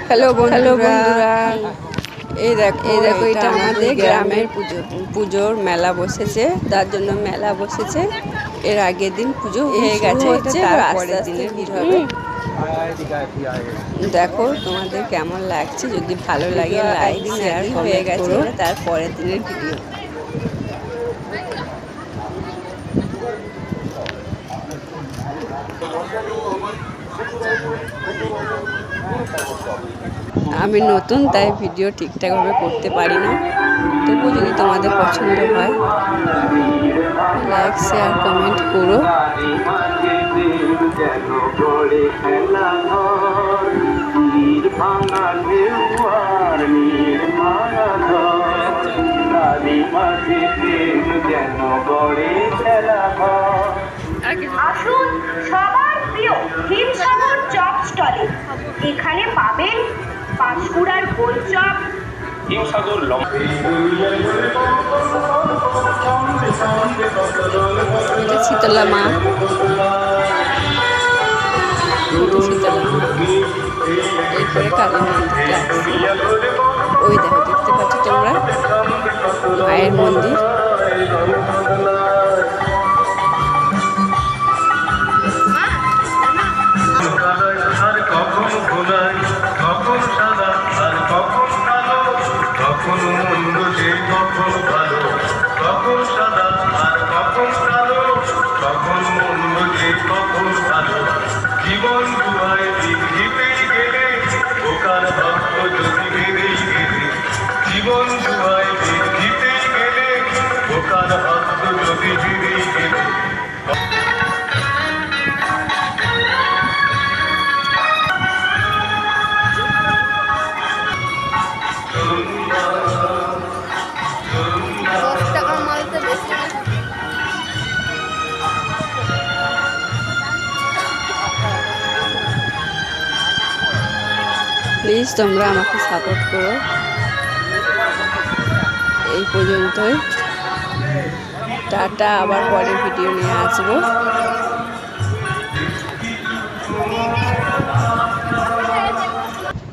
Hello বন্ধুরা, এই দেখো এটা আমাদের গ্রামের পুজোর মেলা বসেছে। তার জন্য মেলা বসেছে, এর আগের দিন পুজো হয়ে গেছে, তারপরের দিনের ভিড় হবে। দেখো তোমাদের কেমন লাগছে, যদি ভালো লাগে লাইক শেয়ার হয়ে গেছে, তারপরের দিনের ভিডিও। আমি নতুন, তাই ভিডিও ঠিকঠাকভাবে করতে পারি না, তবুও যদি তোমাদের পছন্দ হয় লাইক শেয়ার কমেন্ট করো। আসুন সবার প্রিয় হিমসাগর চপ স্টলে। এখানে পাবেন পাঁশকুড়ার গোল চপ, হিমসাগর এটা শীতলা মা, এরপরে কালী মন্দিরটা আসছে। ওই দেখো, দেখতে পাচ্ছ তোমরা মায়ের মন্দির। জীবন দুয়ায় দিঘিতেই গেলে ওকার ভক্ত যদি বেড়েই গেলে, জীবন দুয়ায় দিঘিতেই গেলে ওকার ভক্ত যদি বেড়েই গেলে। প্লিজ তোমরা আমাকে সাপোর্ট করো। এই পর্যন্তই, টাটা, আবার পরে ভিডিও নিয়ে আসবো।